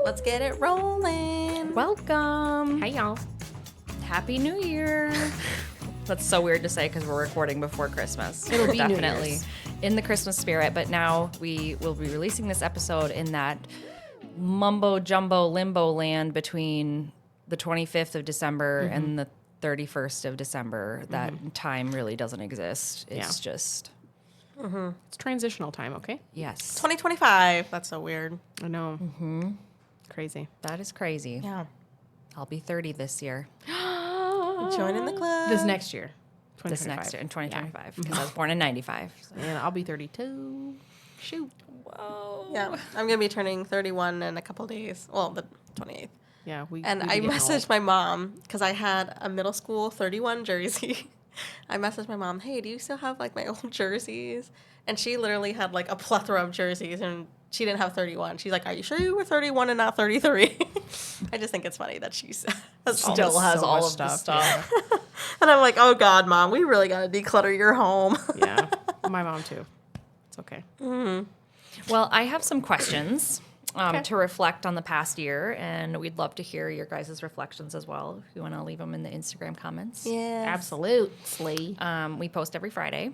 Let's get it rolling. Welcome. Hey, y'all. Happy New Year. That's so weird to say because we're recording before Christmas. It'll be New definitely Year's. In the Christmas spirit, but now we will be releasing this episode in that mumbo jumbo limbo land between the 25th of December and the 31st of December. That time really doesn't exist. It's just It's transitional time, okay? yes. 2025. That's so weird. I know. Crazy. That is crazy. Yeah. I'll be 30 this year. Joining the club. This next year. This 2025. next year in 2025 because I was born in 95. So. And I'll be 32. Shoot. Whoa. Yeah. I'm going to be turning 31 in a couple days. Well, the 28th. Yeah, And I messaged my mom because I had a middle school 31 jersey. I messaged my mom, hey, do you still have like my old jerseys? And she literally had like a plethora of jerseys and she didn't have 31. She's like, are you sure you were 31 and not 33? I just think it's funny that she has Still has so all much of the stuff, stuff. And I'm like, oh God, Mom, we really got to declutter your home. Yeah. My mom, too. It's okay. Well, I have some questions to reflect on the past year, and we'd love to hear your guys' reflections as well. If you want to leave them in the Instagram comments. Yeah. Absolutely. We post every Friday.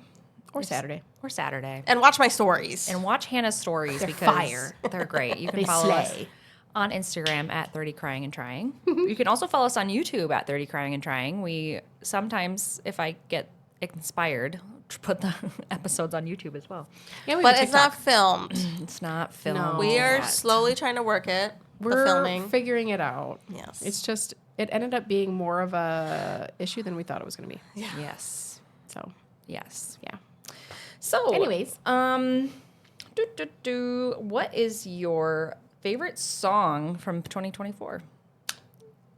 Or Saturday. Or Saturday. And watch my stories. And watch Hannah's stories They're because fire. they're great. You can They follow us slay. on Instagram at 30 Crying and Trying. You can also follow us on YouTube at 30 Crying and Trying. We sometimes, if I get inspired, put the episodes on YouTube as well. Yeah, we But have it's not TikTok. filmed. It's not filmed. No. We are yet. slowly trying to work it. The We're filming. figuring it out. Yes. It's just, it ended up being more of a issue than we thought it was going to be. Yeah. Yes. So, Yes. yeah. So, Anyways. what is your favorite song from 2024?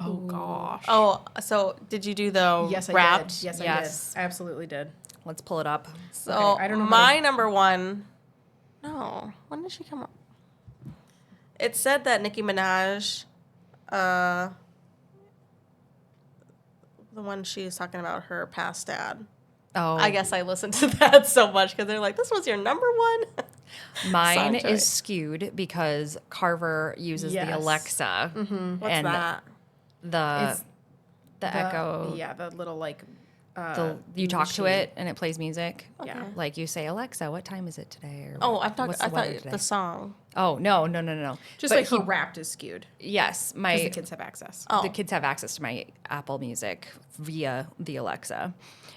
Oh, gosh. Oh, so did you do the Yes, I wrapped? did. Yes, Yes. I did. Absolutely did. Let's pull it up. So Okay, I don't know how my to- number one. No, when did she come up? It said that Nicki Minaj, the one she was talking about her past dad. Oh, I guess I listened to that so much because they're like, "This was your number one." mine Song choice. is skewed because Carver uses Yes. the Alexa. What's and that? The It's the Echo. Yeah, the little, like, You talk to machine. it and it plays music. Yeah. Okay. Like you say, Alexa, what time is it today? Or Oh, I'm talking. what's I the weather thought today? the song. Oh no. Just But like her wrapped is skewed. Yes, Because my the kids have access. Oh, the kids have access to my Apple Music via the Alexa,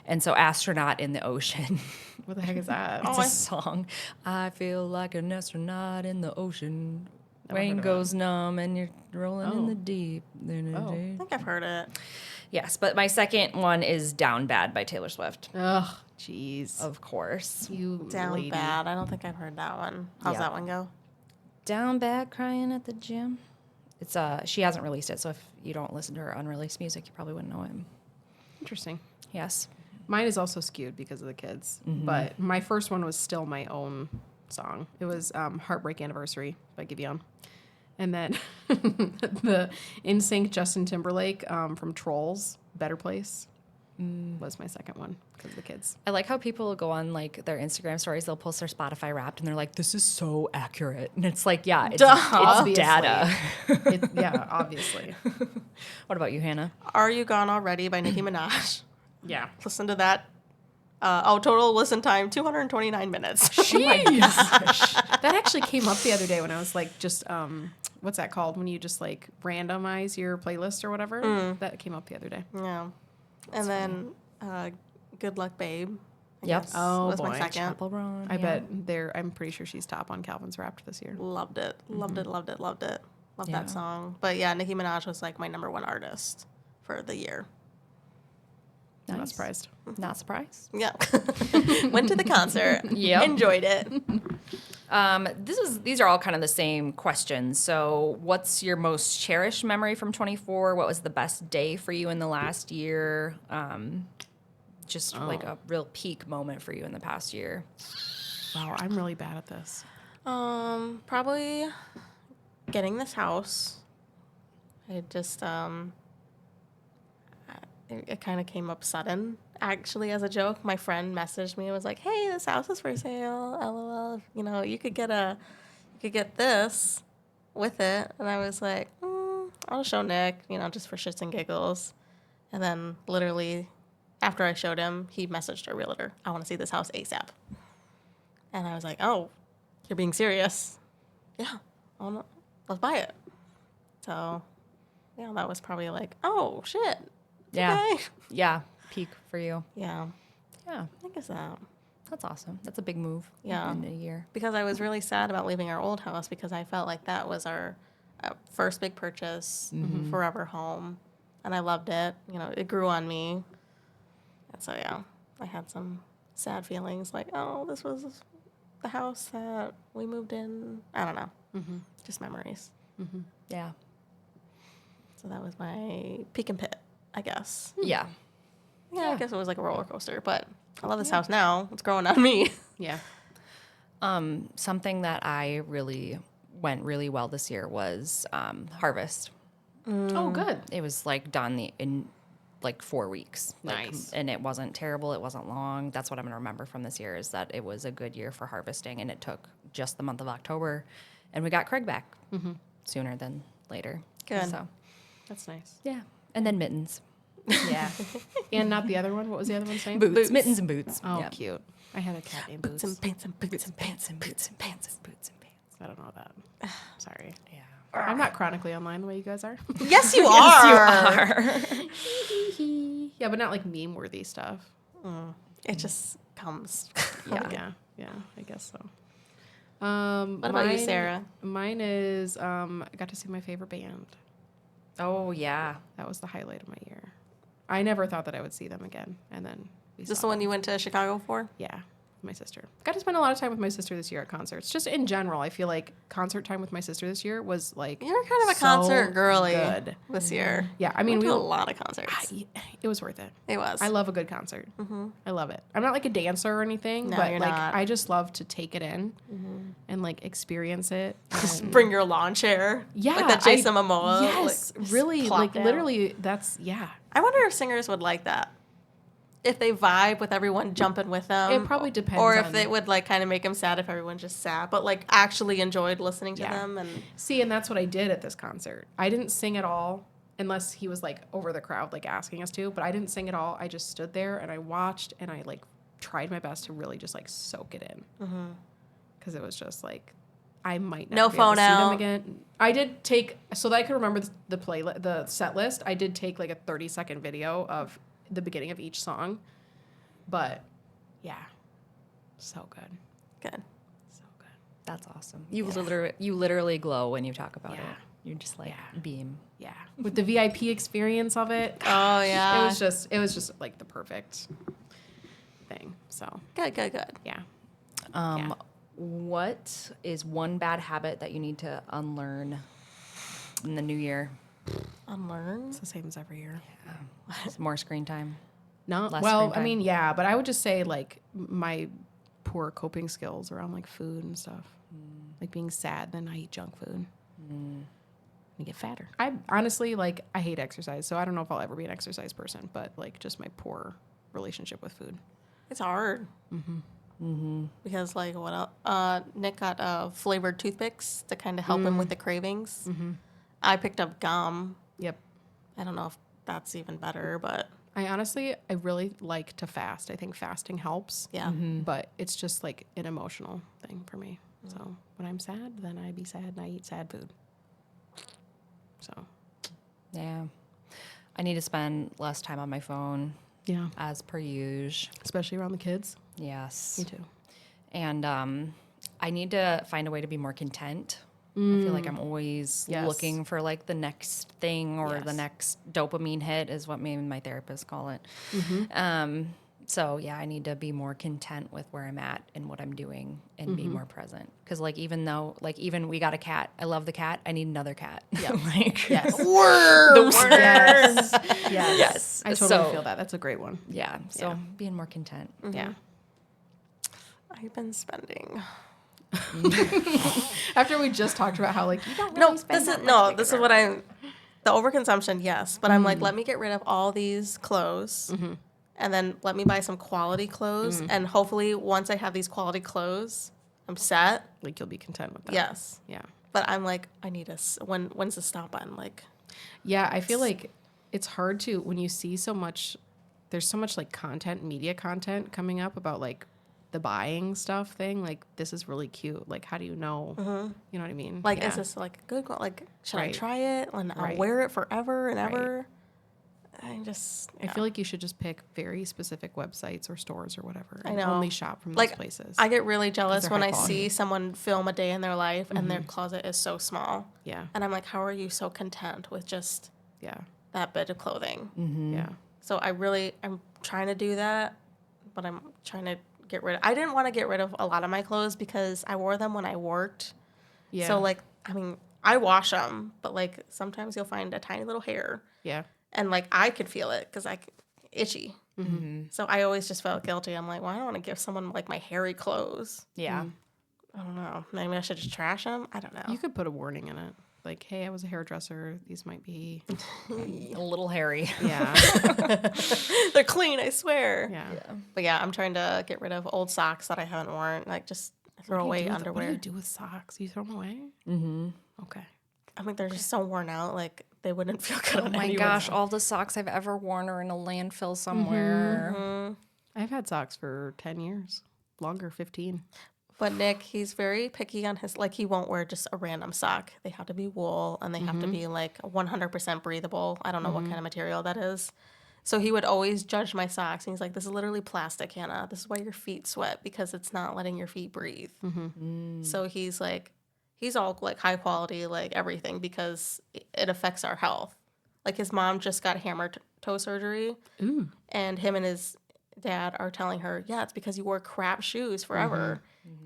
and so "Astronaut in the Ocean." What the heck is that? It's Oh, a song. I feel like an astronaut in the ocean. Never heard Rain of goes numb and you're rolling in Oh. the deep. Oh. I think I've heard it. Yes, but my second one is "Down Bad" by Taylor Swift. Ugh, jeez. Of course. You Down lady. bad. I don't think I've heard that one. How's Yeah. that one go? Down Bad crying at the gym. It's she hasn't released it, so if you don't listen to her unreleased music, you probably wouldn't know it. Interesting. Yes. Mine is also skewed because of the kids. But my first one was still my own song. It was Heartbreak Anniversary by Giveon. And then the NSYNC Justin Timberlake from Trolls, Better Place, was my second one because of the kids. I like how people go on like their Instagram stories, they'll post their Spotify Wrapped and they're like, this is so accurate. And it's like, yeah, it's Obviously. data. Yeah, obviously. What about you, Hannah? Are You Gone Already by Nicki Minaj. Yeah. Listen to that. Total listen time 229 minutes. That actually came up the other day when I was like just what's that called when you just like randomize your playlist or whatever? That came up the other day. Yeah. And then Good Luck Babe. I Yep. guess, Oh, was my boy. second. Apple Run. I bet I'm pretty sure she's top on Calvin's Wrapped this year. Loved it. Loved it. Loved it. Loved it. Loved Yeah. that song. But yeah, Nicki Minaj was like my number one artist for the year. I'm not Nice. surprised. Not surprised. Yeah. Went to the concert. Yep. Enjoyed it. These are all kind of the same questions. So, what's your most cherished memory from 24? What was the best day for you in the last year? Just like a real peak moment for you in the past year. Wow, I'm really bad at this. Probably getting this house. It just it kind of came up sudden. Actually, as a joke, my friend messaged me and was like, "Hey, this house is for sale. LOL. You know, you could get this." with it, and I was like, I'll show Nick, just for shits and giggles. And then literally after I showed him, he messaged our realtor, I want to see this house ASAP. And I was like, oh, you're being serious? Yeah, let's buy it. So, yeah, that was probably like, oh, shit. Yeah. Okay. Yeah. Peak for you. Yeah, Yeah. I think it's that. That's awesome. That's a big move. Yeah. In a year. Because I was really sad about leaving our old house because I felt like that was our first big purchase, forever home. And I loved it. It grew on me. And so, yeah, I had some sad feelings like, oh, this was the house that we moved in. I don't know. Just memories. Yeah. So that was my peak and pit, I guess. Yeah. Yeah, I guess it was like a roller coaster, but I love this house now. It's growing on me. Yeah. Something that I really went really well this year was harvest. Oh, good. It was like done in like 4 weeks. Nice. And it wasn't terrible. It wasn't long. That's what I'm going to remember from this year is that it was a good year for harvesting, and it took just the month of October, and we got Craig back sooner than later. Good. So, That's nice. yeah. And then mittens. Yeah. And not the other one. What was the other one's name? Boots. Mittens and boots. Oh, Yeah. cute. I had a cat named Boots. And pants and boots and Pants and boots and pants and boots and pants. I don't know that. Sorry. Yeah. I'm not chronically online the way you guys are. Yes, you are. Yeah, but not like meme-worthy stuff. It just comes. Yeah, I guess so. What about you, Sarah? Mine is I got to see my favorite band. Oh, yeah. That was the highlight of my year. I never thought that I would see them again, and then we Is this saw the one them. you went to Chicago for? Yeah, my sister. Got to spend a lot of time with my sister this year at concerts. Just in general, I feel like concert time with my sister this year was like You're kind of a so concert girly good. this year. Yeah, I mean, we we did a lot of concerts. It was worth it. It was. I love a good concert. I love it. I'm not like a dancer or anything, No, but you're like not. I just love to take it in and like experience it. Just and- bring your lawn chair. yeah, Like that Jason Momoa. Yes, like, just really, plop like down. literally. That's yeah. I wonder if singers would like that. If they vibe with everyone jumping with them. It probably depends Or if on- it would like kind of make them sad if everyone just sat, but like actually enjoyed listening to Yeah. them. And See, and that's what I did at this concert. I didn't sing at all unless he was like over the crowd, like asking us to, but I didn't sing at all. I just stood there and I watched and I like tried my best to really just like soak it in. Because it was just like, I might not No be able phone to see them out. again. I did take, so that I could remember the set list, I did take like a 30-second video of the beginning of each song. But yeah, so good. good. So good. That's awesome. You literally glow when you talk about Yeah. it. You just like Yeah. beam. Yeah. With the VIP experience of it. Oh, yeah. It was just like the perfect thing. So Good. yeah. Yeah. What is one bad habit that you need to unlearn in the new year? Unlearn. It's the same as every year. More screen time. No, Less well, screen I mean, time. yeah, but I would just say like my poor coping skills around like food and stuff, like being sad, then I eat junk food. I get fatter. I honestly like I hate exercise, so I don't know if I'll ever be an exercise person. But like just my poor relationship with food. It's hard. Because like what else? Nick got flavored toothpicks to kind of help him with the cravings. I picked up gum. Yep. I don't know if that's even better, but I really like to fast. I think fasting helps. yeah. But it's just like an emotional thing for me. So when I'm sad, then I be sad and I eat sad food. So Yeah. I need to spend less time on my phone yeah, as per usual. especially around the kids. Yes. Me too. And I need to find a way to be more content. I feel like I'm always Yes. looking for like the next thing or the Yes. next dopamine hit is what maybe my therapist call it. So yeah, I need to be more content with where I'm at and what I'm doing and be more present. Because like even we got a cat, I love the cat. I need another cat. Yeah. like Yes. Worms. Yes. Yes. Yes. I totally So- feel that. That's a great one. yeah. So Yeah. being more content. Yeah. I've been spending. After we just talked about how like you don't No, really spend this that is much no. to This get is what I'm. The overconsumption, yes, but I'm like, let me get rid of all these clothes, and then let me buy some quality clothes, and hopefully, once I have these quality clothes, I'm set. like you'll be content with that. Yes, Yeah. But I'm like, I need when's the stop button? Like, Yeah, I feel like it's hard to, when you see so much, there's so much like media content coming up about like the buying stuff thing. Like, this is really cute. Like, how do you know? You know what I mean? like Yeah. is this like a good? Like, should I Right. try it? And I'll Right. wear it forever and Right. ever. I just, I feel like you should just pick very specific websites or stores or whatever I and know. only shop from those Like, places. I get really jealous they're when high I quality. see someone film a day in their life and their closet is so small. Yeah. And I'm like, how are you so content with just Yeah. that bit of clothing? Yeah. So I'm trying to do that, but I'm trying to I didn't want to get rid of a lot of my clothes because I wore them when I worked. Yeah. So, like, I mean, I wash them, but, like, sometimes you'll find a tiny little hair. Yeah. And, like, I could feel it because itchy. So I always just felt guilty. I'm like, well, I don't want to give someone, like, my hairy clothes. Yeah. I don't know. Maybe I should just trash them. I don't know. You could put a warning in it. Like, hey, I was a hairdresser. These might be. A little hairy. Yeah. They're clean, I swear. Yeah. But yeah, I'm trying to get rid of old socks that I haven't worn. Like, just throw away underwear. What do you do with socks? You throw them away? Mm-hmm. Okay. I mean, they're just so worn out. Like, they wouldn't feel good Oh on my anyone's. gosh, all the socks I've ever worn are in a landfill somewhere. I've had socks for 10 years. Longer, 15. But Nick, he's very picky on his, like, he won't wear just a random sock. They have to be wool and they have to be, like, 100% breathable. I don't know what kind of material that is. So he would always judge my socks. And he's like, this is literally plastic, Hannah. This is why your feet sweat, because it's not letting your feet breathe. So he's like, he's all, like, high quality, like, everything, because it affects our health. Like, his mom just got hammer toe surgery. Ooh. And him and his dad are telling her, yeah, it's because you wore crap shoes forever.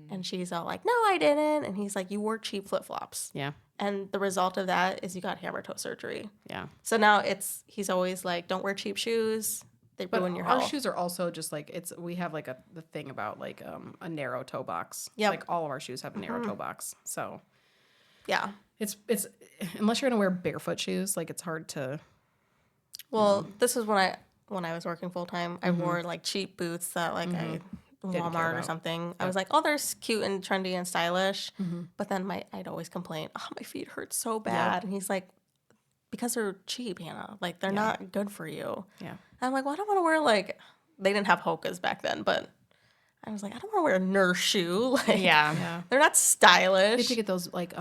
And she's all like, no, I didn't. And he's like, you wore cheap flip-flops. Yeah. And the result of that is you got hammer toe surgery. Yeah. So now he's always like, don't wear cheap shoes. They But ruin your our health. shoes are also just like, we have like the thing about like a narrow toe box. Yep. Like all of our shoes have a narrow toe box. So Yeah. it's unless you're going to wear barefoot shoes, like it's hard to. Well, this was when I was working full-time. I wore like cheap boots that like I care Walmart or about. something. I was like, oh, they're cute and trendy and stylish. But then I'd always complain, oh, my feet hurt so bad. And he's like, because they're cheap, Hannah. Like, they're not good for you. Yeah. And I'm like, well, I don't want to wear, like, they didn't have Hoka's back then, but I was like, I don't want to wear a nurse shoe. Like, Yeah. they're not You stylish. have to get those like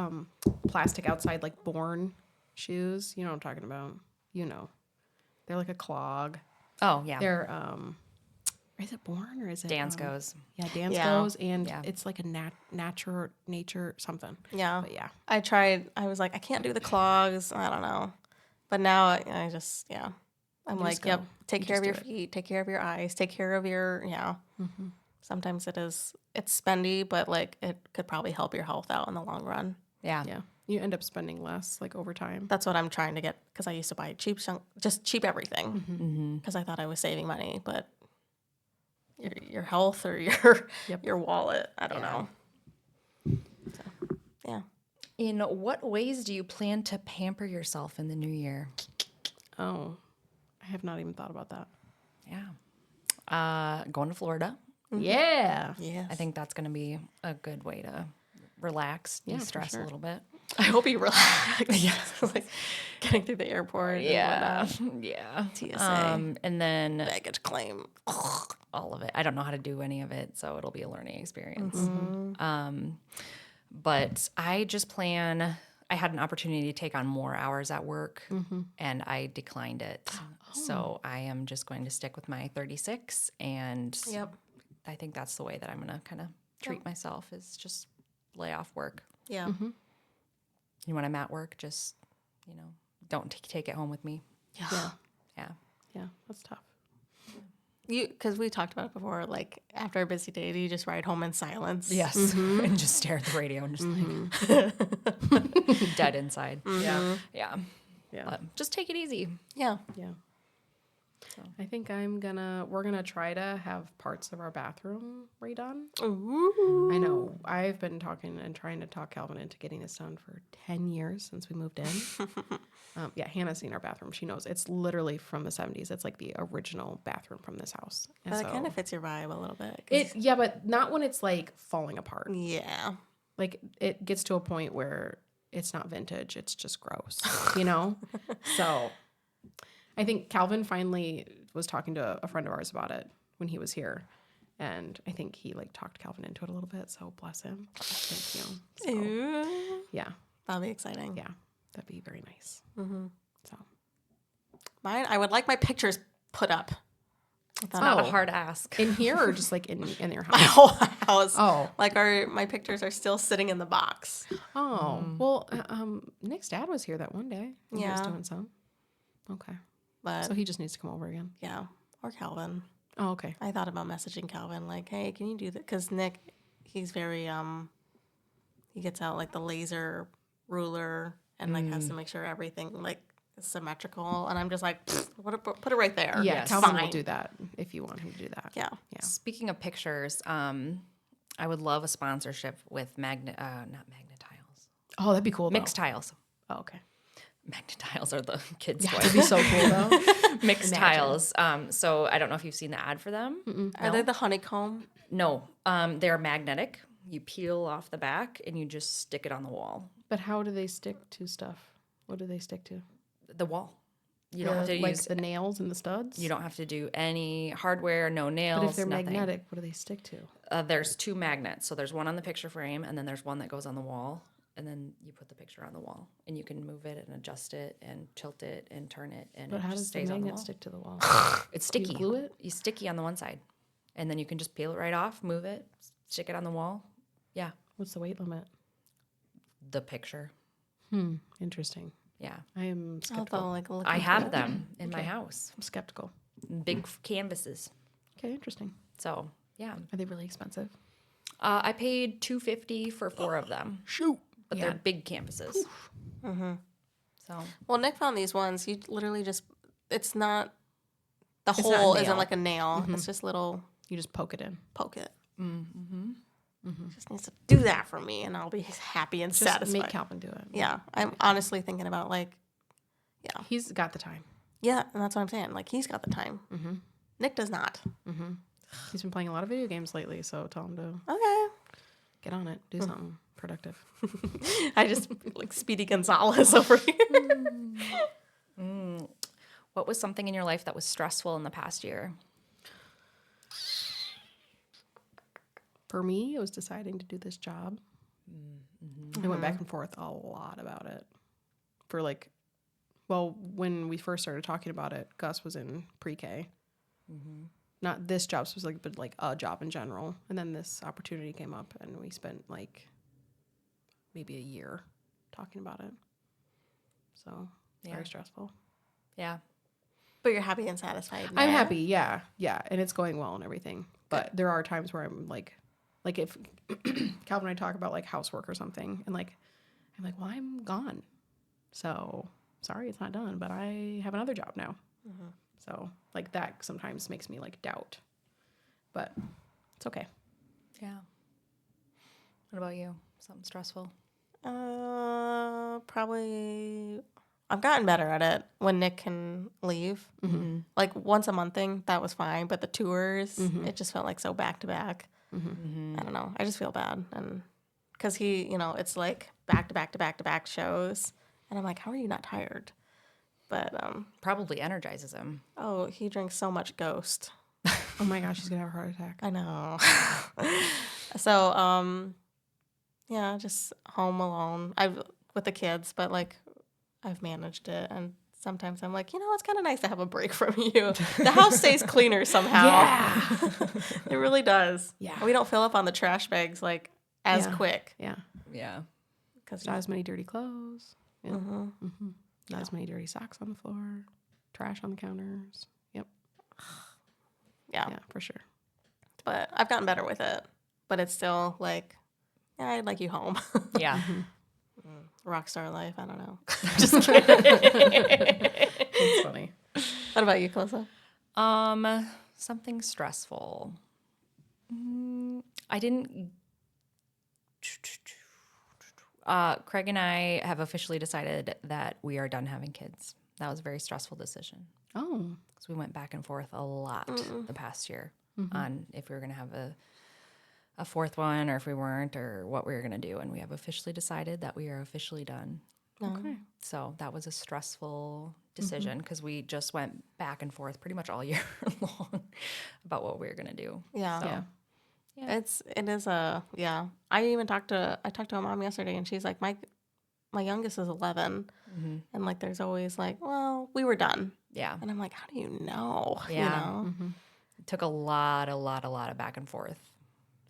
plastic outside like Born shoes. You know what I'm talking about. You know. They're like a clog. Oh, yeah. They're is it Born or is it Dance goes. Yeah, Dance Yeah. goes, and Yeah. it's like a nature something. Yeah. But yeah. I tried. I was like, I can't do the clogs. I don't know. But now I just, yeah. I'm You like, just yep, go. take You care of just your do it. feet, take care of your eyes, take care of your, Sometimes it's spendy, but like it could probably help your health out in the long run. Yeah. Yeah. You end up spending less like over time. That's what I'm trying to get because I used to buy just cheap everything because I thought I was saving money, but your health or your wallet, I don't know. So, yeah. In what ways do you plan to pamper yourself in the new year? Oh, I have not even thought about that. Yeah. Going to Florida. Yeah. Yes. I think that's going to be a good way to relax, Yeah, for de-stress sure. a little bit. I hope you relax. like getting through the airport. Yeah. And Yeah. TSA. And then baggage claim. all of it. I don't know how to do any of it, so it'll be a learning experience. But I just plan. I had an opportunity to take on more hours at work, and I declined it. So I am just going to stick with my 36, and Yep. I think that's the way that I'm going to kind of treat myself is just lay off work. Yeah. And when I'm at work, just, don't take it home with me. Yeah. Yeah. Yeah. That's tough. Because we talked about it before, like after a busy day, do you just ride home in silence? Yes. And just stare at the radio and just like dead inside. Yeah. Yeah. Yeah. But just take it easy. Yeah. Yeah. I think we're gonna try to have parts of our bathroom redone. Ooh. I know. I've been talking and trying to talk Calvin into getting this done for 10 years since we moved in. Yeah, Hannah's seen our bathroom. She knows. It's literally from the 70s. It's like the original bathroom from this house. And But it so- kind of fits your vibe a little bit. 'Cause- Yeah, but not when it's like falling apart. yeah. Like it gets to a point where it's not vintage. It's just gross, you know? So I think Calvin finally was talking to a friend of ours about it when he was here. And I think he like talked Calvin into it a little bit. So bless him. Thank you. So, Ooh. yeah. That'll be exciting. Yeah. That'd be very nice. So Mine, I would like my pictures put up. It's not a hard ask. in here or just like in your My house? whole house. Oh. Like my pictures are still sitting in the box. Oh. Well, Nick's dad was here that one day. He was Yeah. doing some. Okay. But So he just needs to come over again. yeah. Or Calvin. Oh, okay. I thought about messaging Calvin, like, hey, can you do that? Because Nick, he's very, he gets out like the laser ruler and like has to make sure everything like is symmetrical. And I'm just like, put it right there. Yeah, It's Calvin fine. will do that if you want him to do that. Yeah. Yeah. Speaking of pictures, I would love a sponsorship with not magnet tiles, Oh, that'd be cool. mixed tiles. Oh, okay. Magnet tiles are the kids' Yeah, toy. that'd be so cool though. Mixed Imagine. tiles. So I don't know if you've seen the ad for them. Are they the honeycomb? No, they're magnetic. You peel off the back and you just stick it on the wall. But how do they stick to stuff? What do they stick to? The wall. You don't have to like use. the nails and the studs. You don't have to do any hardware, no nails. But if they're nothing. magnetic, what do they stick to? There's two magnets. So there's one on the picture frame, and then there's one that goes on the wall. And then you put the picture on the wall, and you can move it and adjust it and tilt it and turn it, and But it how just does the stays on the magnet wall. stick to the wall? It's Do you sticky. glue it? You sticky on the one side, and then you can just peel it right off, move it, stick it on the wall. Yeah, What's the weight limit? the picture. Interesting. Yeah, I am I'll have to, skeptical. like, look I into have it. them in my house, I'm skeptical. big canvases. Okay, interesting. So yeah, Are they really expensive? I paid $250 for 4 of them. Shoot. But they're big canvases. So Well, Nick found these ones. You literally just, it's not, the It's not a hole isn't nail. like a nail. It's just little You just poke it in. poke it. Just needs to do that for me, and I'll be happy and Just satisfied. make Calvin do it. Yeah, I'm honestly thinking about like, He's got the time. yeah, and that's what I'm saying. Like he's got the time. Nick does not. He's been playing a lot of video games lately, so tell him to Okay. get on it. Do something productive. I just like Speedy Gonzalez over here. what was something in your life that was stressful in the past year? For me, it was deciding to do this job. I went back and forth a lot about it. For like, well, when we first started talking about it, Gus was in pre-K. Not this job specifically, but like a job in general. And then this opportunity came up, and we spent like maybe a year talking about it. So very stressful. Yeah. But you're happy and satisfied. I'm now? happy, yeah, and it's going well and everything. But there are times where I'm like if Calvin and I talk about like housework or something, and like I'm like, well, I'm gone, so sorry, it's not done. But I have another job now, so like that sometimes makes me like doubt, but it's okay. Yeah. What about you? Something stressful? Probably. I've gotten better at it when Nick can leave. Like once a month thing, that was fine. But the tours, it just felt like so back to back. I don't know. I just feel bad, and because he, it's like back to back to back to back shows, and I'm like, how are you not tired? But Probably energizes him. oh, he drinks so much Ghost. Oh my gosh, he's gonna have a heart attack. I know. So yeah, just home alone. I've with the kids, but like I've managed it, and sometimes I'm like, it's kind of nice to have a break from you. The house stays cleaner somehow. Yeah. It really does. Yeah. We don't fill up on the trash bags like as quick Yeah, Yeah. because not as many dirty clothes. Yeah. Not as many dirty socks on the floor. Trash on the counters. Yep. yeah. Yeah, for sure. But I've gotten better with it. But it's still like, yeah, I'd like you home. Yeah. Rockstar life. I don't know. Just kidding. It's funny. What about you, Kalissa? Something stressful. I didn't. Craig and I have officially decided that we are done having kids. That was a very stressful decision Oh. because we went back and forth a lot the past year on if we were going to have a fourth one or if we weren't or what we were going to do. And we have officially decided that we are officially done. Okay. So that was a stressful decision because we just went back and forth pretty much all year long about what we were going to do. Yeah. So, Yeah. It is a, yeah. I talked to my mom yesterday and she's like, my youngest is 11. Mm-hmm. And like, there's always like, well, we were done. Yeah. And I'm like, how do you know? Yeah. You know? Mm-hmm. It took a lot of back and forth.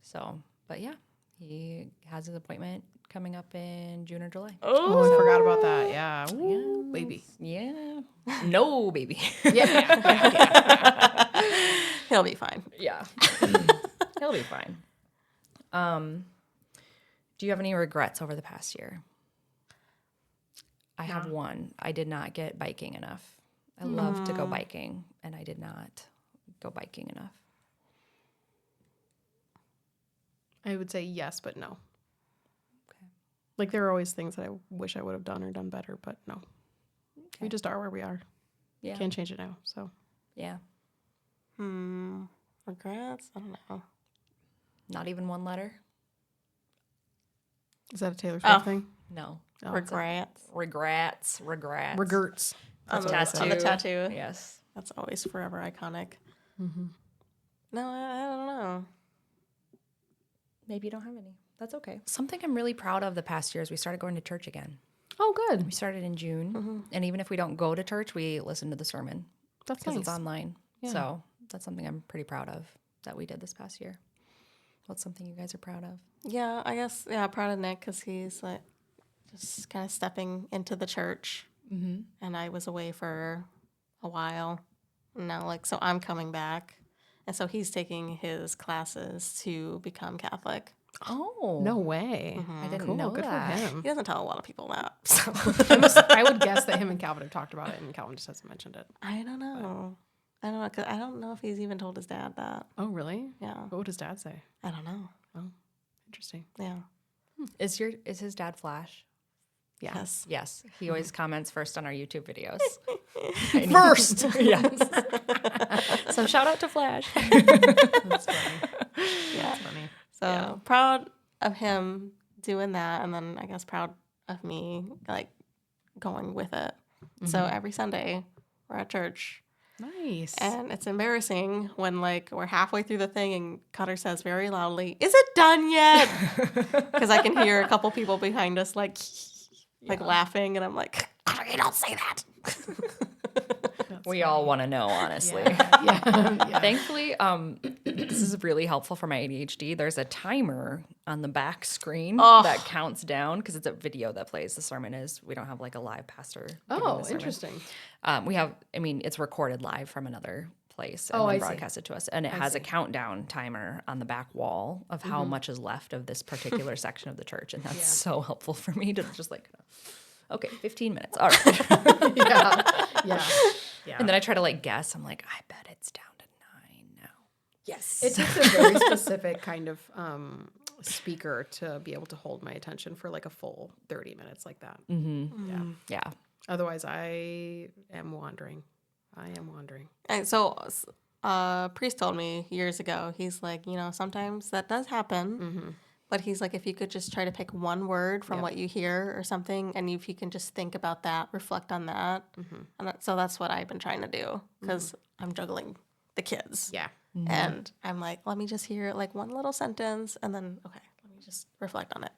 So, but yeah, he has his appointment coming up in June or July. Oh, I forgot about that. Yeah. Ooh, baby. Yeah. No, baby. Yeah. He'll be fine. Yeah. He'll be fine. Do you have any regrets over the past year? I have one. I did not get biking enough. I love to go biking, and I did not go biking enough. I would say yes, but no. Okay. Like there are always things that I wish I would have done or done better, but no. We just are where we are. Yeah. Can't change it now. So Yeah. Regrets? I don't know. Not even one letter? is that a Taylor Swift Oh. thing? No. Oh. Regrets. Regrets. Regrets. On the Tattoo. on the tattoo. Yes. That's always forever iconic. Mm-hmm. No, I don't know. Maybe you don't have any. That's okay. Something I'm really proud of the past year is we started going to church again. Oh, good. We started in June. And even if we don't go to church, we listen to the sermon That's because nice. it's online. Yeah. So that's something I'm pretty proud of that we did this past year. What's something you guys are proud of? Yeah, I guess, yeah, proud of Nick because he's like just kind of stepping into the church. Mm-hmm. And I was away for a while. And now, like, so I'm coming back. And so he's taking his classes to become Catholic. Oh. No way. I didn't Cool. know Good that. for him. He doesn't tell a lot of people that. So I would guess that him and Calvin have talked about it, and Calvin just hasn't mentioned it. I don't know. I don't know, 'cause I don't know if he's even told his dad that. Oh, really? Yeah. What would his dad say? I don't know. Oh, interesting. Yeah. Is his dad Flash? Yeah. Yes. Yes. He always comments first on our YouTube videos. First. Yes. So shout out to Flash. That's funny. Yeah. That's funny. So proud of him doing that. And then I guess proud of me, like, going with it. So every Sunday we're at church. Nice. And it's embarrassing when, like, we're halfway through the thing and Cutter says very loudly, "Is it done yet?" Because I can hear a couple people behind us, like laughing. And I'm like, "Cutter, you don't say that." We all want to know, honestly. Yeah. Thankfully, this is really helpful for my ADHD. There's a timer on the back screen that counts down because it's a video that plays. The sermon is, we don't have like a live pastor. giving the Oh, sermon. interesting. We have, it's recorded live from another place and Oh, then I see. broadcasted to us. And it has a countdown timer on the back wall of how much is left of this particular section of the church. And that's so helpful for me to just like, okay, 15 minutes. All right. Yeah. And then I try to like guess. I'm like, I bet it's down to 9 now. Yes. It takes a very specific kind of speaker to be able to hold my attention for like a full 30 minutes like that. Mm-hmm. Yeah. Yeah. Otherwise, I am wandering. And so priest told me years ago, he's like, sometimes that does happen. But he's like, if you could just try to pick one word from what you hear or something, and if you can just think about that, reflect on that. And so that's what I've been trying to do because I'm juggling the kids. Yeah. And I'm like, let me just hear like one little sentence and then, okay, let me just reflect on it.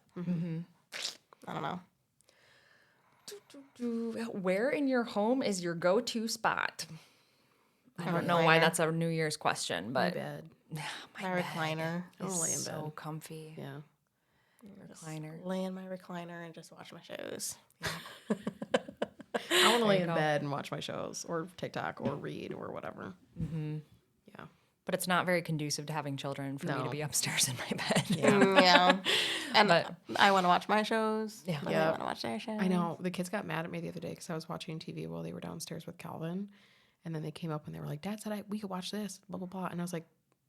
I don't know. Where in your home is your go-to spot? I don't know why that's a New Year's question, but My bed. My recliner. I want to lay in so bed. comfy. Yeah. Recliner. Lay in my recliner and just watch my shows. I want to lay you in go. bed and watch my shows or TikTok or read or whatever. Yeah. But it's not very conducive to having children for me to No. be upstairs in my bed. Yeah. And But- I want to watch my shows. Yeah. But Yeah. I want to watch their shows. I know. The kids got mad at me the other day because I was watching TV while they were downstairs with Calvin. And then they came up and they were like, Dad said we could watch this, blah, blah, blah. And I was like,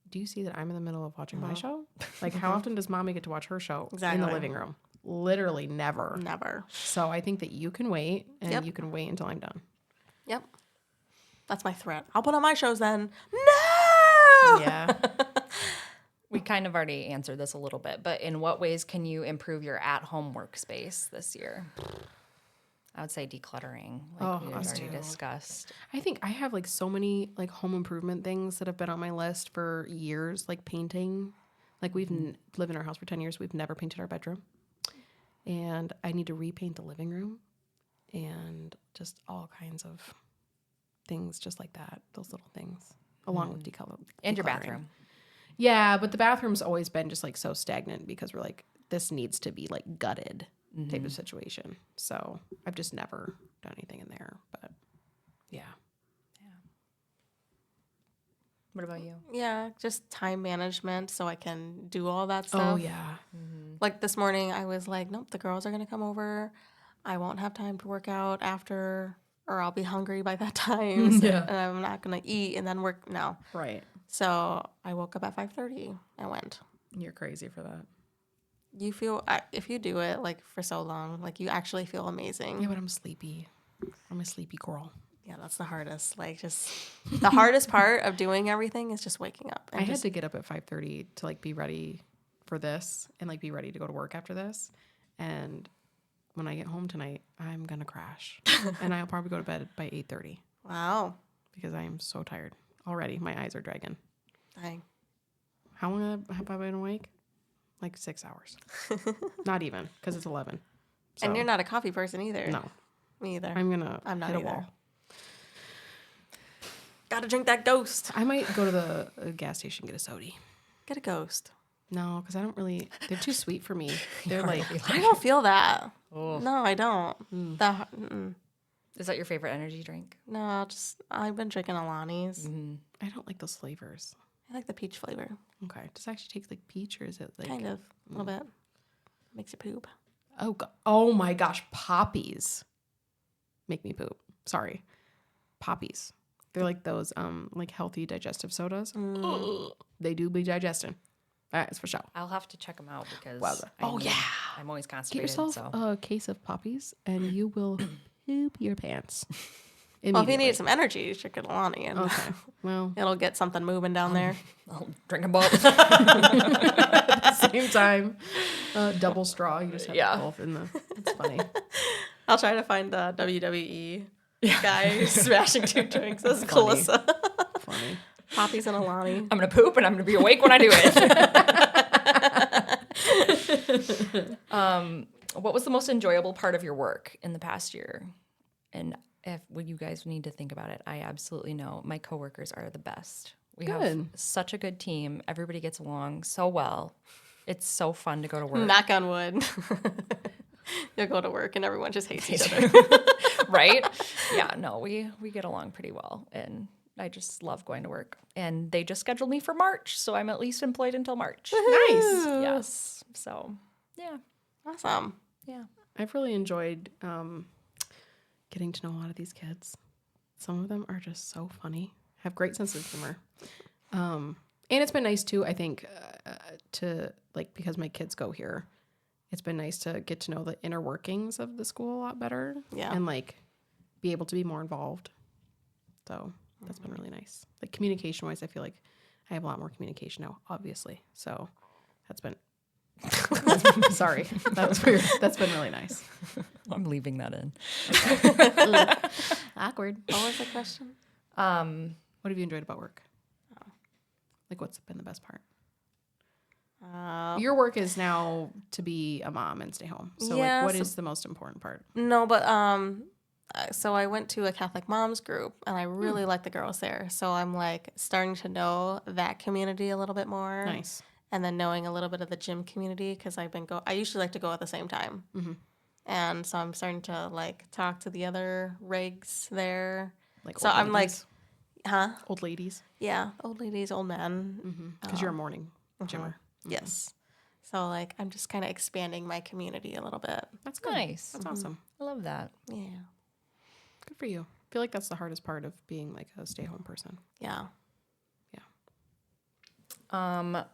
do you see that I'm in the middle of watching my show? Like, how often does mommy get to watch her show in Exactly. the living room? Literally never. Never. So I think that you can wait and Yep. you can wait until I'm done. Yep. That's my threat. I'll put on my shows then. No! Yeah. We kind of already answered this a little bit, but in what ways can you improve your at-home workspace this year? I would say decluttering, like we had us already too. discussed. I think I have like so many like home improvement things that have been on my list for years, like painting. Like we've lived in our house for 10 years. We've never painted our bedroom. And I need to repaint the living room and just all kinds of things just like that. Those little things along with And your decluttering. bathroom. Yeah, but the bathroom's always been just like so stagnant because we're like, this needs to be like gutted type of situation. So I've just never done anything in there. But yeah. What about you? Yeah, just time management so I can do all that stuff. Oh, yeah. Like this morning, I was like, nope, the girls are going to come over. I won't have time to work out after, or I'll be hungry by that time. Yeah. And I'm not going to eat and then work now. Right. So I woke up at 5:30 and went. You're crazy for that. You feel, if you do it like for so long, like you actually feel amazing. Yeah, but I'm sleepy. I'm a sleepy girl. Yeah, that's the hardest. Like just the hardest part of doing everything is just waking up. And I had to get up at 5:30 to like be ready for this and like be ready to go to work after this. And when I get home tonight, I'm gonna crash. And I'll probably go to bed by 8:30 Wow. because I am so tired already. My eyes are dragging. Dang. How long have I been awake? Like 6 hours. Not even, because it's 11. So, And you're not a coffee person either. No, Me either. I'm gonna I'm not hit a either. wall. Gotta drink that Ghost. I might go to the gas station and get a soda. Get a Ghost. No, because I don't really. They're too sweet for me. They're like I don't feel that. Oh. No, I don't. Is that your favorite energy drink? No, just I've been drinking Alani's. I don't like those flavors. I like the peach flavor. Okay, does it actually taste like peach or is it like Kind of. A little bit. Makes you poop. Oh my gosh, poppies make me poop. Sorry, poppies. They're like those like healthy digestive sodas. They do be digesting. That's for sure. I'll have to check them out because Wowza. I'm always Get constipated. yourself So a case of poppies and you will poop your pants. Well, if you immediately. need some energy, you should get Alani and Okay. Well, it'll get something moving down there. I'll drink them both. at the same time, double straw. You just have both in the. It's funny. I'll try to find the WWE guy smashing two drinks. This is Funny. Kalissa. Funny. Poppies and Alani. I'm gonna poop and I'm gonna be awake when I do it. What was the most enjoyable part of your work in the past year? And when you guys need to think about it, I absolutely know my coworkers are the best. We have Good. such a good team. Everybody gets along so well. It's so fun to go to work. Knock on wood. You'll go to work and everyone just hates each other. Right? Yeah, no, we get along pretty well. And I just love going to work. And they just scheduled me for March, so I'm at least employed until March. Nice. Yes. So, yeah. Awesome. Yeah. I've really enjoyed getting to know a lot of these kids. Some of them are just so funny, have great sense of humor. And it's been nice too, I think, to like, because my kids go here, it's been nice to get to know the inner workings of the school a lot better. Yeah. And like be able to be more involved. So that's been really nice. Like communication wise, I feel like I have a lot more communication now, obviously. So that's been sorry. That was weird. That's been really nice. I'm leaving that in. Awkward. What was the question? What have you enjoyed about work? Like, what's been the best part? Your work is now to be a mom and stay home. So, Yeah, like, what so- is the most important part? No, but so I went to a Catholic moms group and I really like the girls there. So I'm like starting to know that community a little bit more. Nice. And then knowing a little bit of the gym community because I usually like to go at the same time. Mm-hmm. And so I'm starting to like talk to the other rigs there. Like, So old I'm ladies. Old ladies, old men. Because you're a morning gymmer. Yes. So like I'm just kind of expanding my community a little bit. That's good. Nice. That's awesome. I love that. Yeah. Good for you. I feel like that's the hardest part of being like a stay-home person. Yeah.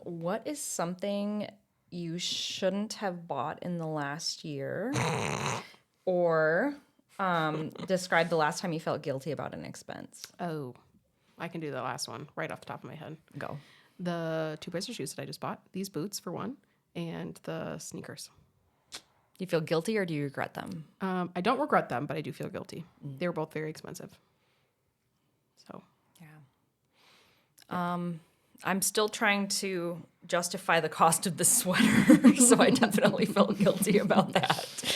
What is something you shouldn't have bought in the last year? Or describe the last time you felt guilty about an expense. Oh, I can do the last one right off the top of my head. Go. the 2 pairs of shoes that I just bought. These boots for one, and the sneakers. Do you feel guilty or do you regret them? I don't regret them, but I do feel guilty. They were both very expensive. So yeah. I'm still trying to justify the cost of the sweater, so I definitely felt guilty about that.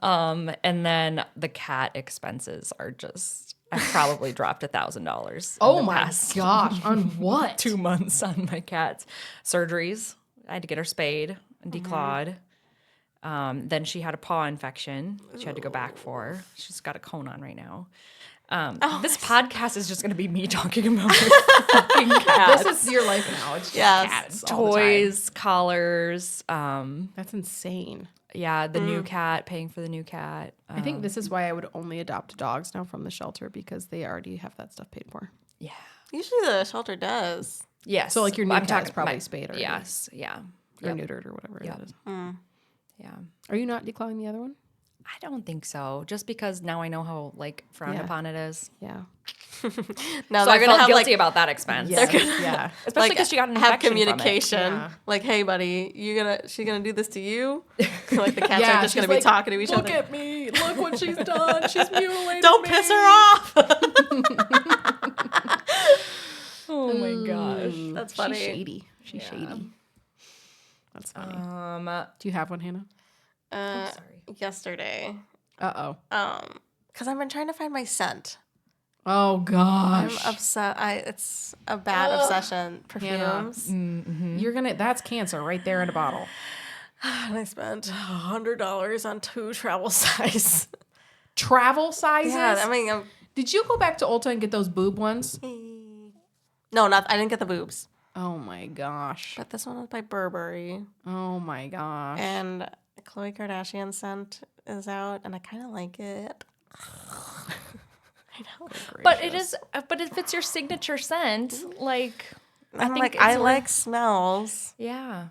And then the cat expenses are just, I probably dropped $1,000. oh my gosh, on what? 2 months on my cat's surgeries. I had to get her spayed and declawed. Then she had a paw infection. She had to go back for. She's got a cone on right now. This podcast is just going to be me talking about fucking cats. This is your life now. It's just Yes. cats all the time. Toys, collars. That's insane. Yeah, the new cat, paying for the new cat. I think this is why I would only adopt dogs now from the shelter, because they already have that stuff paid for. Yeah. Usually the shelter does. Yes. So like your new I'm cat's talking probably spayed or Yes. Yeah. or neutered or whatever that is. Yeah. Are you not declawing the other one? I don't think so. Just because now I know how frowned Yeah. upon it is. Yeah. No, So they're I gonna felt have guilty about that expense. Yeah. Especially because she got an have infection from it. communication. Yeah. Like, hey, buddy, she's gonna do this to you. Like the cats Yeah, are just she's gonna be like, talking to each Look other. at me. Look what she's done. She's mutilated Don't me. piss her off. Oh my gosh. That's funny. She's shady. She's shady. That's funny. Do you have one, Hannah? Sorry. Yesterday, Uh-oh. because I've been trying to find my scent. Oh, I'm gosh. upset. It's a bad obsession. Perfumes. That's cancer right there in a bottle. And I spent $100 on 2 travel size. Travel sizes? Yeah, I mean, Did you go back to Ulta and get those boob ones? no, I didn't get the boobs. Oh, my gosh. But this one was by Burberry. Oh, my gosh. And Khloe Kardashian scent is out, and I kind of like it. I know. But it is. But if it's your signature scent, I'm like, I like smells, Yeah.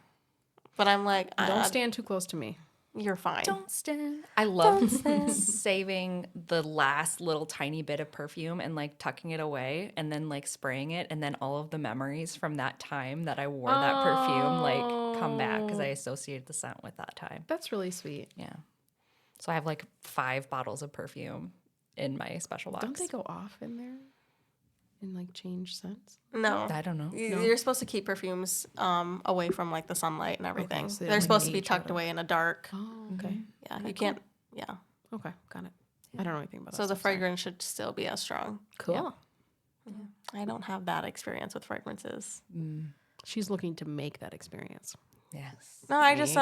but I'm like, Don't stand too close to me. you're fine. Don't stand. I love saving the last little tiny bit of perfume and tucking it away and then spraying it, and then all of the memories from that time that I wore that perfume come back because I associated the scent with that time. That's really sweet. Yeah. So I have 5 bottles of perfume in my special box. Don't they go off in there and change scents? No. I don't know. You're supposed to keep perfumes away from the sunlight and everything. Okay, so they They're don't supposed to be age tucked away in a dark. Oh, okay. Yeah, you can't. Yeah. Okay, got it. I don't know anything about that. So the stuff, sorry. fragrance should still be as strong. Cool. I don't have that experience with fragrances. She's looking to make that experience. Yes. No, I just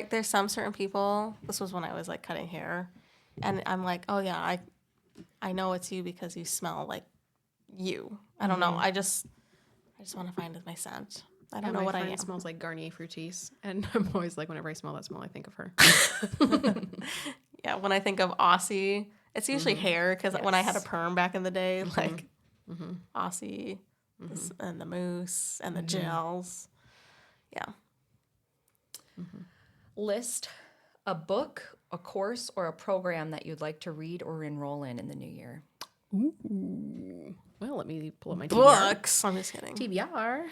there's some certain people. This was when I was cutting hair, and I'm like, oh yeah, I know it's you because you smell like you. I don't know. I just want to find my scent. I don't know what I am. It smells like Garnier Fructis, and I'm always whenever I smell that smell, I think of her. Yeah, when I think of Aussie, it's usually hair because when I had a perm back in the day, Aussie and the mousse and the gels. Yeah. List a book, a course, or a program that you'd like to read or enroll in the new year. Ooh. Well, let me pull up my TBR. Books. I'm just kidding. TBR.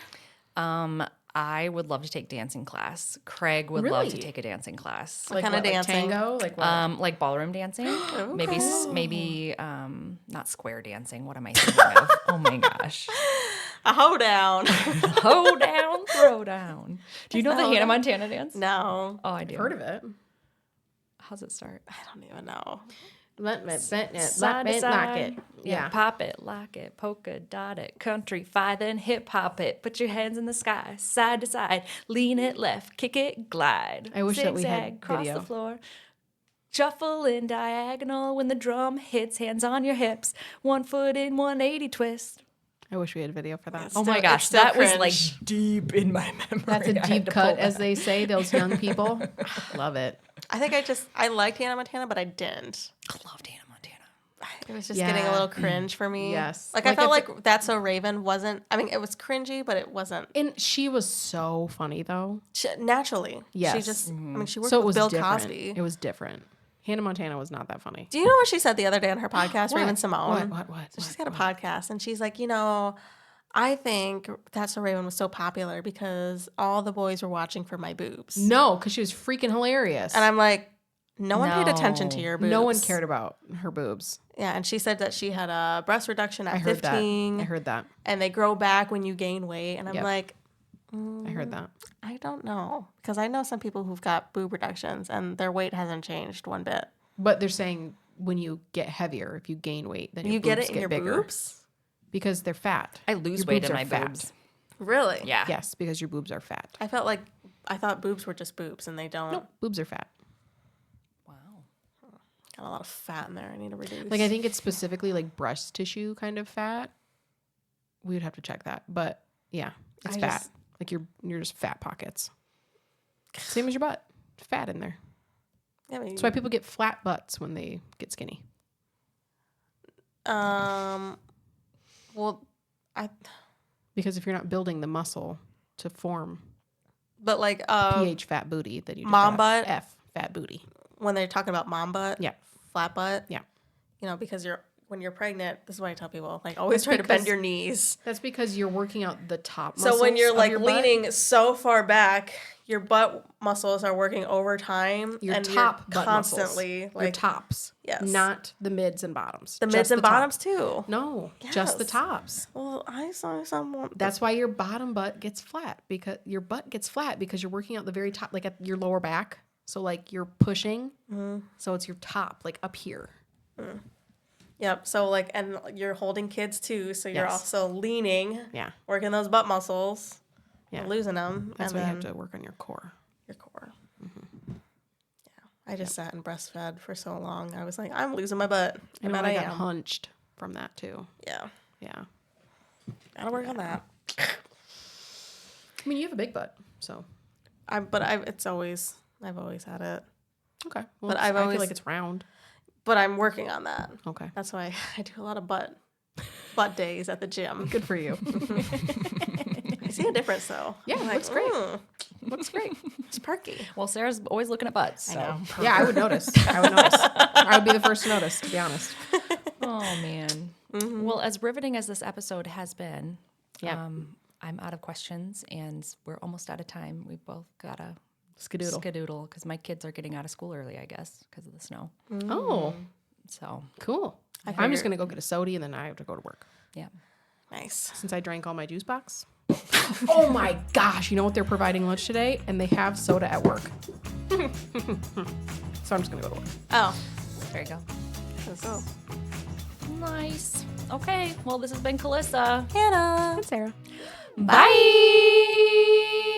I would love to take dancing class. Craig would love to Really? take a dancing class. What kind of dancing? Tango? Like what? Like ballroom dancing. Maybe not square dancing. What am I thinking of? Oh my gosh. A hoedown. Hoe down, throw down. Do you know the Hannah Montana dance? No. Oh, I do. Heard of it. How's it start? I don't even know. Let me Side to lock side. it. Yeah. Pop it, lock it, polka dot it, country, fi, then hip hop it. Put your hands in the sky, side to side, lean it left, kick it, glide. I wish that we had Zigzag, cross video. the floor. Shuffle in diagonal when the drum hits, hands on your hips. 1 foot in 180 twist. I wish we had video for that. Oh my Still- gosh, it's still that was cringe. deep in my memory. That's a I had deep to pull cut, that as they say, those young people. Love it. I think I liked Hannah Montana, but I didn't. I loved Hannah Montana. It was just getting a little cringe for me. Yes. I Like, felt if like That's So Raven wasn't, I mean, it was cringy, but it wasn't And she was so funny, though. naturally. Yes. She just, I mean, she worked So it with was Bill different. Cosby. It was different. Hannah Montana was not that funny. Do you know what she said the other day on her podcast, What? Raven Simone? What? So she's got a podcast, and she's like, you know, I think That's So Raven was so popular because all the boys were watching for my boobs. No, because she was freaking hilarious. And I'm like, no one paid attention to No. your boobs. No one cared about her boobs. Yeah, and she said that she had a breast reduction at I heard 15. that. I heard that. And they grow back when you gain weight. And I'm Yep. like, I heard that. I don't know. Because I know some people who've got boob reductions and their weight hasn't changed one bit. But they're saying when you get heavier, if you gain weight, then your You boobs get it in your bigger boobs? Because they're fat. I lose Your weight boobs in are my fat. boobs. Really? Yeah. Yes, because your boobs are fat. I thought boobs were just boobs and they don't. No, boobs are fat. Wow. Got a lot of fat in there. I need to reduce. Like I think it's specifically like breast tissue kind of fat. We would have to check that, but yeah, it's fat. Like you're just fat pockets. Same as your butt, fat in there. Yeah, That's why people get flat butts when they get skinny. Well, Because if you're not building the muscle to form but like pH fat booty, then you just mom got butt? F fat booty. when they're talking about mom butt, Yeah. flat butt, Yeah. you know, because when you're pregnant, this is what I tell people, like always That's try to bend because- your knees. That's because you're working out the top So muscles when you're of like your butt. leaning so far back, your butt muscles are working overtime. Your and top you're butt constantly muscles. like your tops. Yes. Not the mids and bottoms. the Just mids and the top. bottoms too. No, just the Yes. tops. Well, I saw someone. That's why your bottom butt gets flat because your butt gets flat because you're working out the very top, like at your lower back. So like you're pushing. So it's your top, like up here. Yep. So like, and you're holding kids too, so you're Yes. also leaning, Yeah. working those butt muscles, Yeah. and losing them, That's and why you then have to work on your core. your core. Yeah. I just sat and breastfed for so long. I was like, I'm losing my butt. I I know bet I I got am. hunched from that too. Yeah. Yeah. Gotta work on that. I mean, you have a big butt, so I've always had it. okay. Well, But I I've feel always- like it's round. But I'm working on that. Okay. That's why I do a lot of butt days at the gym. Good for you. I see a difference though. Yeah, I'm it looks great. "Mm, Looks great. it's perky. Well, Sarah's always looking at butts. So. Yeah, I would notice. I would be the first to notice, to be honest. Oh man. Well, as riveting as this episode has been, Yeah. I'm out of questions and we're almost out of time. We both gotta Skadoodle. because my kids are getting out of school early, I guess, because of the snow. Oh, So cool. I'm just going to go get a soda and then I have to go to work. yeah. Nice. Since I drank all my juice box. Oh my gosh. You know what they're providing lunch today? And they have soda at work. So I'm just going to go to work. Oh, There you go. let's go. Nice. Okay. Well, this has been Kalissa. Hannah. And Sarah. Bye.